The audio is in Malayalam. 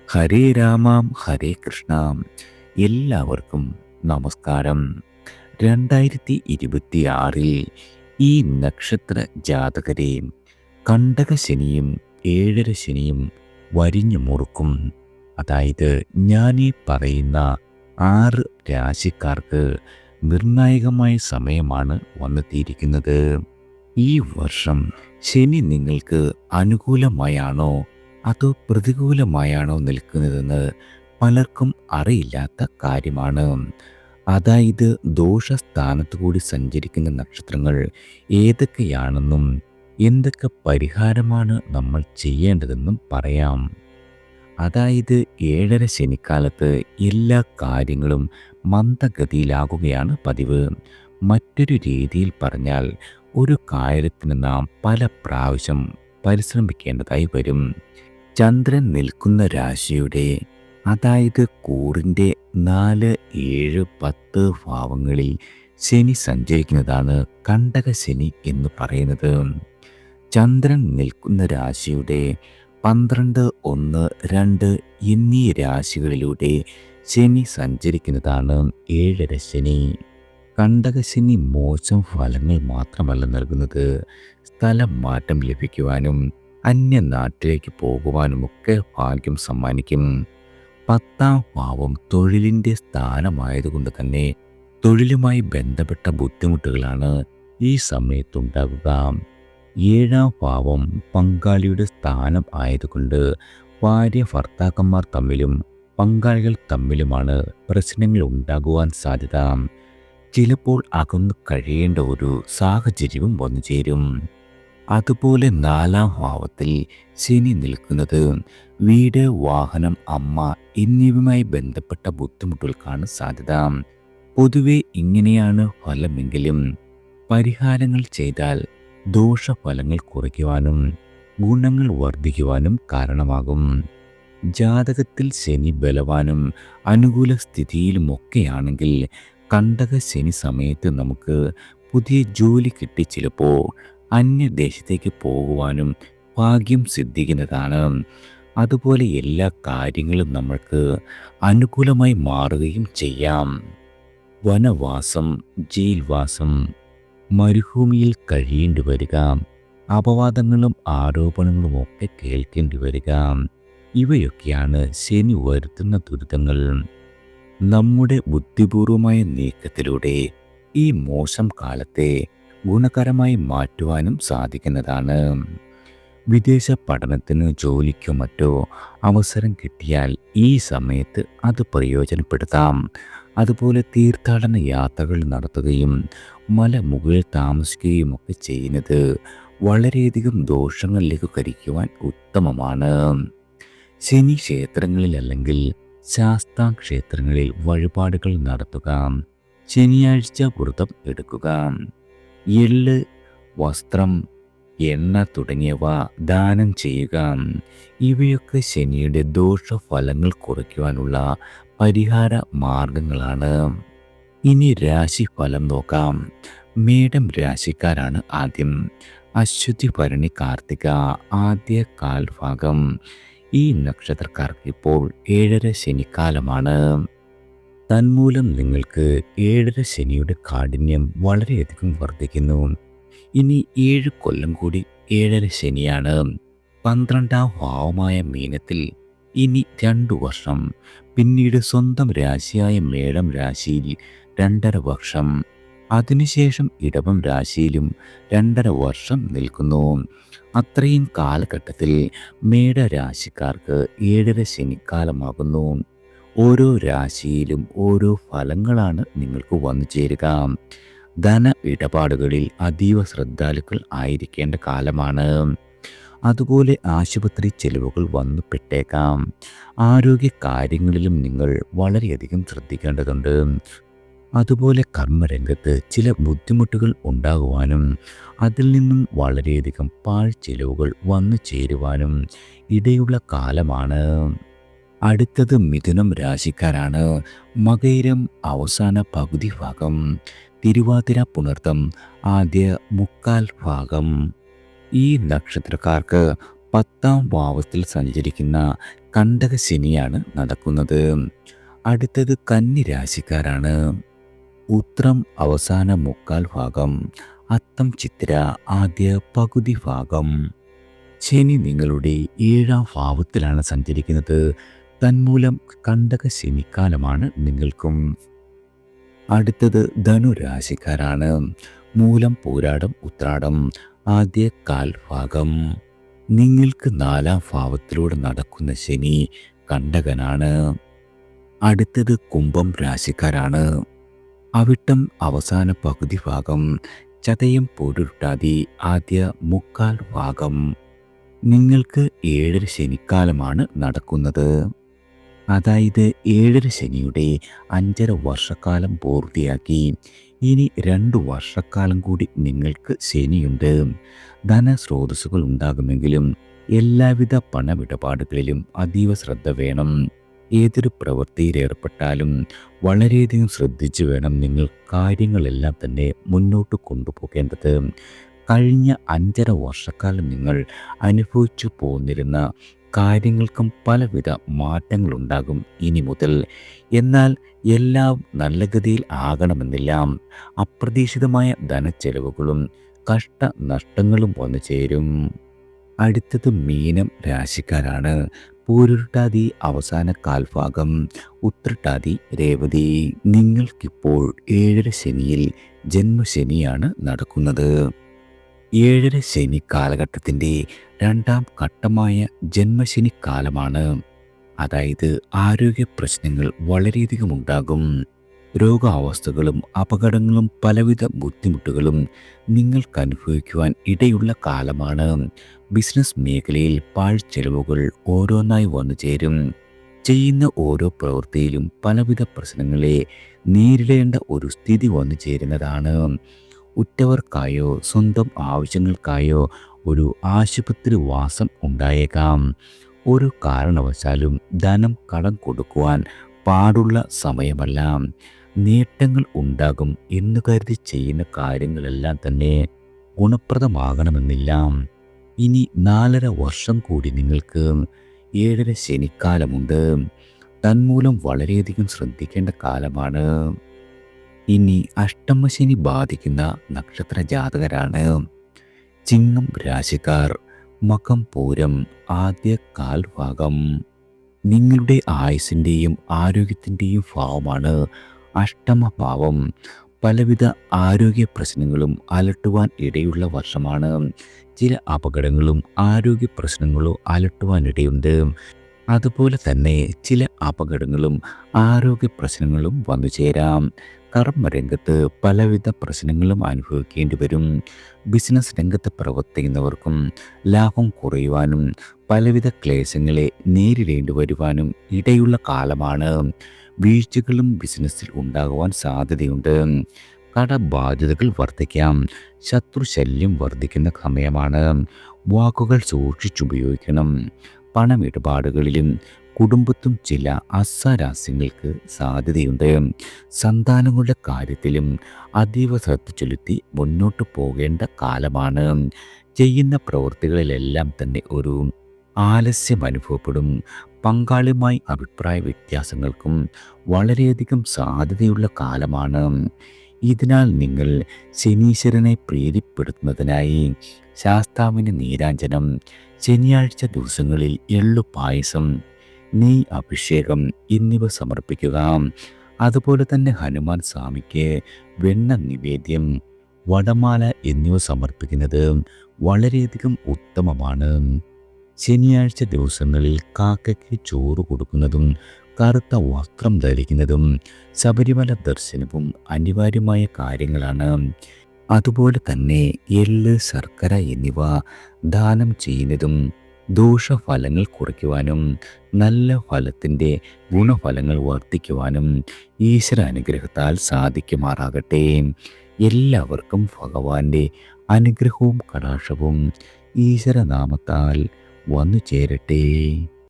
ഹരേ രാമാം ഹരേ കൃഷ്ണ. എല്ലാവർക്കും നമസ്കാരം. 2026 ഈ നക്ഷത്ര ജാതകരെ കണ്ടകശനിയും ഏഴര ശനിയും വരിഞ്ഞു മുറുക്കും. അതായത് ഞാൻ ഈ പറയുന്ന 6 രാശിക്കാർക്ക് നിർണായകമായ സമയമാണ് വന്നെത്തിയിരിക്കുന്നത്. ഈ വർഷം ശനി നിങ്ങൾക്ക് അനുകൂലമായാണോ അതോ പ്രതികൂലമായാണോ നിൽക്കുന്നതെന്ന് പലർക്കും അറിയില്ലാത്ത കാര്യമാണ്. അതായത് ദോഷസ്ഥാനത്ത് കൂടി സഞ്ചരിക്കുന്ന നക്ഷത്രങ്ങൾ ഏതൊക്കെയാണെന്നും എന്തൊക്കെ പരിഹാരമാണ് നമ്മൾ ചെയ്യേണ്ടതെന്നും പറയാം. അതായത് ഏഴര ശനിക്കാലത്ത് എല്ലാ കാര്യങ്ങളും മന്ദഗതിയിലാകുകയാണ് പതിവ്. മറ്റൊരു രീതിയിൽ പറഞ്ഞാൽ ഒരു കാര്യത്തിന് നാം പല പ്രാവശ്യം പരിശ്രമിക്കേണ്ടതായി വരും. ചന്ദ്രൻ നിൽക്കുന്ന രാശിയുടെ അതായത് കൂറിൻ്റെ 4, 7, 10 ഭാവങ്ങളിൽ ശനി സഞ്ചരിക്കുന്നതാണ് കണ്ടകശനി എന്ന് പറയുന്നത്. ചന്ദ്രൻ നിൽക്കുന്ന രാശിയുടെ 12, 1, 2 എന്നീ രാശികളിലൂടെ ശനി സഞ്ചരിക്കുന്നതാണ് ഏഴര ശനി. കണ്ടകശനി മോശം ഫലങ്ങൾ മാത്രമല്ല നൽകുന്നത്, സ്ഥലം മാറ്റം ലഭിക്കുവാനും അന്യനാട്ടിലേക്ക് പോകുവാനുമൊക്കെ ഭാഗ്യം സമ്മാനിക്കും. 10ാം ഭാവം തൊഴിലിൻ്റെ സ്ഥാനമായതുകൊണ്ട് തന്നെ തൊഴിലുമായി ബന്ധപ്പെട്ട ബുദ്ധിമുട്ടുകളാണ് ഈ സമയത്തുണ്ടാകുക. 7ാം ഭാവം പങ്കാളിയുടെ സ്ഥാനം ആയതുകൊണ്ട് ഭാര്യ ഭർത്താക്കന്മാർ തമ്മിലും പങ്കാളികൾ തമ്മിലുമാണ് പ്രശ്നങ്ങൾ ഉണ്ടാകുവാൻ സാധ്യത. ചിലപ്പോൾ അകന്നു കഴിയേണ്ട ഒരു സാഹചര്യവും വന്നു ചേരും. അതുപോലെ 4ാം ഭാവത്തിൽ ശനി നിൽക്കുന്നത് വീട്, വാഹനം, അമ്മ എന്നിവയുമായി ബന്ധപ്പെട്ട ബുദ്ധിമുട്ടുകൾക്കാണ് സാധ്യത. പൊതുവെ ഇങ്ങനെയാണ് ഫലമെങ്കിലും പരിഹാരങ്ങൾ ചെയ്താൽ ദോഷഫലങ്ങൾ കുറയ്ക്കുവാനും ഗുണങ്ങൾ വർദ്ധിക്കുവാനും കാരണമാകും. ജാതകത്തിൽ ശനി ബലവാനും അനുകൂല സ്ഥിതിയിലുമൊക്കെയാണെങ്കിൽ കണ്ടകശനി സമയത്ത് നമുക്ക് പുതിയ ജോലി കിട്ടി ചിലപ്പോൾ അന്യദേശത്തേക്ക് പോകുവാനും ഭാഗ്യം സിദ്ധിക്കുന്നതാണ്. അതുപോലെ എല്ലാ കാര്യങ്ങളും നമ്മൾക്ക് അനുകൂലമായി മാറുകയും ചെയ്യാം. വനവാസം, ജയിൽവാസം, മരുഭൂമിയിൽ കഴിയേണ്ടി വരിക, അപവാദങ്ങളും ആരോപണങ്ങളും ഒക്കെ കേൾക്കേണ്ടി വരിക, ഇവയൊക്കെയാണ് ശനി വരുത്തുന്ന ദുരിതങ്ങൾ. നമ്മുടെ ബുദ്ധിപൂർവമായ നീക്കത്തിലൂടെ ഈ മോശം കാലത്തെ ഗുണകരമായി മാറ്റുവാനും സാധിക്കുന്നതാണ്. വിദേശ പഠനത്തിന്, ജോലിക്കോ മറ്റോ അവസരം കിട്ടിയാൽ ഈ സമയത്ത് അത് പ്രയോജനപ്പെടുത്താം. അതുപോലെ തീർത്ഥാടന യാത്രകൾ നടത്തുകയും മലമുകളിൽ താമസിക്കുകയും ഒക്കെ ചെയ്യുന്നത് വളരെയധികം ദോഷങ്ങളിലേക്ക് കരിക്കുവാൻ ഉത്തമമാണ്. ശനി ക്ഷേത്രങ്ങളിൽ അല്ലെങ്കിൽ ശാസ്താ ക്ഷേത്രങ്ങളിൽ വഴിപാടുകൾ നടത്തുക, ശനിയാഴ്ച വ്രതം എടുക്കുക, എള്ള്, വസ്ത്രം, എണ്ണ തുടങ്ങിയവ ദാനം ചെയ്യുക. ഇവയൊക്കെ ശനിയുടെ ദോഷഫലങ്ങൾ കുറയ്ക്കുവാനുള്ള പരിഹാര മാർഗങ്ങളാണ്. ഇനി രാശിഫലം നോക്കാം. മേടം രാശിക്കാരാണ് ആദ്യം. അശ്വതി, ഭരണി, കാർത്തിക ആദ്യ കാൽഭാഗം. ഈ നക്ഷത്രക്കാർക്ക് ഇപ്പോൾ ഏഴര ശനിക്കാലമാണ്. തന്മൂലം നിങ്ങൾക്ക് ഏഴര ശനിയുടെ കാഠിന്യം വളരെയധികം വർദ്ധിക്കുന്നു. ഇനി 7 കൊല്ലം കൂടി ഏഴര ശനിയാണ്. 12ാം ഭാവമായ മീനത്തിൽ ഇനി 2 വർഷം. പിന്നീട് സ്വന്തം രാശിയായ മേടം രാശിയിൽ 2.5 വർഷം. അതിനുശേഷം ഇടവം രാശിയിലും 2.5 വർഷം നിൽക്കുന്നു. അത്രയും കാലഘട്ടത്തിൽ മേടരാശിക്കാർക്ക് ഏഴര ശനിക്കാലമാകുന്നു. ഓരോ രാശിയിലും ഓരോ ഫലങ്ങളാണ് നിങ്ങൾക്ക് വന്നു ചേരുക. ധന ഇടപാടുകളിൽ അതീവ ശ്രദ്ധാലുക്കൾ ആയിരിക്കേണ്ട കാലമാണ്. അതുപോലെ ആശുപത്രി ചെലവുകൾ വന്നു പെട്ടേക്കാം. ആരോഗ്യ കാര്യങ്ങളിലും നിങ്ങൾ വളരെയധികം ശ്രദ്ധിക്കേണ്ടതുണ്ട്. അതുപോലെ കർമ്മരംഗത്ത് ചില ബുദ്ധിമുട്ടുകൾ ഉണ്ടാകുവാനും അതിൽ നിന്നും വളരെയധികം പാഴ്ചെലവുകൾ വന്നു ചേരുവാനും ഇടയുള്ള കാലമാണ്. അടുത്തത് മിഥുനം രാശിക്കാരാണ്. മകയിരം അവസാന പകുതി ഭാഗം, തിരുവാതിര പുണർത്തം ആദ്യ മുക്കാൽ ഭാഗം. ഈ നക്ഷത്രക്കാർക്ക് 10ാം ഭാവത്തിൽ സഞ്ചരിക്കുന്ന കണ്ടകശനിയാണ് നടക്കുന്നത്. അടുത്തത് കന്നി രാശിക്കാരാണ്. ഉത്രം അവസാന മുക്കാൽ ഭാഗം, അത്തം ചിത്തിര ആദ്യ പകുതി ഭാഗം. ശനി നിങ്ങളുടെ 7ാം ഭാവത്തിലാണ് സഞ്ചരിക്കുന്നത്. തന്മൂലം കണ്ടക ശനിക്കാലമാണ് നിങ്ങൾക്കും. അടുത്തത് ധനുരാശിക്കാരാണ്. മൂലം പൂരാടം ഉത്രാടം ആദ്യ കാൽ ഭാഗം. നിങ്ങൾക്ക് 4ാം ഭാവത്തിലൂടെ നടക്കുന്ന ശനി കണ്ടകനാണ്. അടുത്തത് കുംഭം രാശിക്കാരാണ്. അവിട്ടം അവസാന പകുതി ഭാഗം, ചതയം പൊരുട്ടാതി ആദ്യ മുക്കാൽ ഭാഗം. നിങ്ങൾക്ക് 7ാം ശനിക്കാലമാണ് നടക്കുന്നത്. അതായത് 7ാം ശനിയുടെ 5.5 വർഷക്കാലം പൂർത്തിയാക്കി. ഇനി 2 വർഷക്കാലം കൂടി നിങ്ങൾക്ക് ശനിയുണ്ട്. ധനസ്രോതസ്സുകൾ ഉണ്ടാകുമെങ്കിലും എല്ലാവിധ പണമിടപാടുകളിലും അതീവ ശ്രദ്ധ വേണം. ഏതൊരു പ്രവൃത്തിയിലേർപ്പെട്ടാലും വളരെയധികം ശ്രദ്ധിച്ചു വേണം നിങ്ങൾ കാര്യങ്ങളെല്ലാം തന്നെ മുന്നോട്ട് കൊണ്ടുപോകേണ്ടത്. കഴിഞ്ഞ 5.5 വർഷക്കാലം നിങ്ങൾ അനുഭവിച്ചു പോന്നിരുന്ന കാര്യങ്ങൾക്കും പലവിധ മാറ്റങ്ങളുണ്ടാകും ഇനി മുതൽ. എന്നാൽ എല്ലാം നല്ല ഗതിയിൽ ആകണമെന്നില്ല. അപ്രതീക്ഷിതമായ ധനച്ചെലവുകളും കഷ്ടനഷ്ടങ്ങളും വന്നു ചേരും. അടുത്തത് മീനം രാശിക്കാരാണ്. പൂരുരുട്ടാതി അവസാന കാൽഭാഗം, ഉത്രട്ടാതി രേവതി. നിങ്ങൾക്കിപ്പോൾ 7ാം ശനിയിൽ ജന്മശനിയാണ് നടക്കുന്നത്. 7ാം ശനി കാലഘട്ടത്തിൻ്റെ 2ാം ഘട്ടമായ ജന്മശനി കാലമാണ്. അതായത് ആരോഗ്യ പ്രശ്നങ്ങൾ വളരെയധികം ഉണ്ടാകും. രോഗാവസ്ഥകളും അപകടങ്ങളും പലവിധ ബുദ്ധിമുട്ടുകളും നിങ്ങൾക്ക് അനുഭവിക്കുവാൻ ഇടയുള്ള കാലമാണ്. ബിസിനസ് മേഖലയിൽ പാഴ്ചെലവുകൾ ഓരോന്നായി വന്നു ചേരും. ചെയ്യുന്ന ഓരോ പ്രവൃത്തിയിലും പലവിധ പ്രശ്നങ്ങളെ നേരിടേണ്ട ഒരു സ്ഥിതി വന്നു ചേരുന്നതാണ്. ഉറ്റവർക്കായോ സ്വന്തം ആവശ്യങ്ങൾക്കായോ ഒരു ആശുപത്രി വാസം ഉണ്ടായേക്കാം. ഒരു കാരണവശാലും ധനം കടം കൊടുക്കുവാൻ പാടുള്ള സമയമല്ല. നേട്ടങ്ങൾ ഉണ്ടാകും എന്ന് കരുതി ചെയ്യുന്ന കാര്യങ്ങളെല്ലാം തന്നെ ഗുണപ്രദമാകണമെന്നില്ല. ഇനി 4.5 വർഷം കൂടി നിങ്ങൾക്ക് 7ാം ശനിക്കാലമുണ്ട്. തന്മൂലം വളരെയധികം ശ്രദ്ധിക്കേണ്ട കാലമാണ്. ഇനി അഷ്ടമശനി ബാധിക്കുന്ന നക്ഷത്ര ജാതകരാണ്. ചിങ്ങം രാശിക്കാർ. മകം പൂരം ആദ്യ കാൽ ഭാഗം. നിങ്ങളുടെ ആയുസ്സിൻ്റെയും ആരോഗ്യത്തിൻ്റെയും ഭാവമാണ് അഷ്ടമഭാവം. പലവിധ ആരോഗ്യ പ്രശ്നങ്ങളും അലട്ടുവാൻ ഇടയുള്ള വർഷമാണ്. ചില അപകടങ്ങളും ആരോഗ്യ പ്രശ്നങ്ങളും അലട്ടുവാനിടയുണ്ട്. അതുപോലെ തന്നെ ചില അപകടങ്ങളും ആരോഗ്യ പ്രശ്നങ്ങളും വന്നു ചേരാം. കർമ്മരംഗത്ത് പലവിധ പ്രശ്നങ്ങളും അനുഭവിക്കേണ്ടി വരും. ബിസിനസ് രംഗത്ത് പ്രവർത്തിക്കുന്നവർക്കും ലാഭം കുറയുവാനും പലവിധ ക്ലേശങ്ങളെ നേരിടേണ്ടി വരുവാനും ഇടയുള്ള കാലമാണ്. വീഴ്ചകളും ബിസിനസ്സിൽ ഉണ്ടാകുവാൻ സാധ്യതയുണ്ട്. കടബാധ്യതകൾ വർദ്ധിക്കാം. ശത്രുശല്യം വർദ്ധിക്കുന്ന സമയമാണ്. വാക്കുകൾ സൂക്ഷിച്ചുപയോഗിക്കണം. പണമിടപാടുകളിലും കുടുംബത്തും ചില അസ്വാരസ്യങ്ങൾക്ക് സാധ്യതയുണ്ട്. സന്താനങ്ങളുടെ കാര്യത്തിലും അതീവ ശ്രദ്ധ ചെലുത്തി മുന്നോട്ട് പോകേണ്ട കാലമാണ്. ചെയ്യുന്ന പ്രവൃത്തികളിലെല്ലാം തന്നെ ഒരു ആലസ്യം അനുഭവപ്പെടും. പങ്കാളിയുമായി അഭിപ്രായ വ്യത്യാസങ്ങൾക്കും വളരെയധികം സാധ്യതയുള്ള കാലമാണ്. ഇതിനാൽ നിങ്ങൾ ശനീശ്വരനെ പ്രീതിപ്പെടുത്തുന്നതിനായി ശാസ്താവിന് നീരാഞ്ജനം, ശനിയാഴ്ച ദിവസങ്ങളിൽ എള്ളുപായസം, നെയ് അഭിഷേകം എന്നിവ സമർപ്പിക്കുക. അതുപോലെ തന്നെ ഹനുമാൻ സ്വാമിക്ക് വെണ്ണ നിവേദ്യം, വടമാല എന്നിവ സമർപ്പിക്കുന്നത് വളരെയധികം ഉത്തമമാണ്. ശനിയാഴ്ച ദിവസങ്ങളിൽ കാക്കയ്ക്ക് ചോറ് കൊടുക്കുന്നതും കറുത്ത വസ്ത്രം ധരിക്കുന്നതും ശബരിമല ദർശനവും അനിവാര്യമായ കാര്യങ്ങളാണ്. അതുപോലെ തന്നെ എള്ള്, ശർക്കര എന്നിവ ദാനം ചെയ്യുന്നതും ദോഷഫലങ്ങൾ കുറയ്ക്കുവാനും നല്ല ഫലത്തിൻ്റെ ഗുണഫലങ്ങൾ വർദ്ധിക്കുവാനും ഈശ്വര അനുഗ്രഹത്താൽ സാധിക്കുമാറാകട്ടെ. എല്ലാവർക്കും ഭഗവാന്റെ അനുഗ്രഹവും കടാക്ഷവും ഈശ്വരനാമത്താൽ വന്നു ചേരട്ടെ.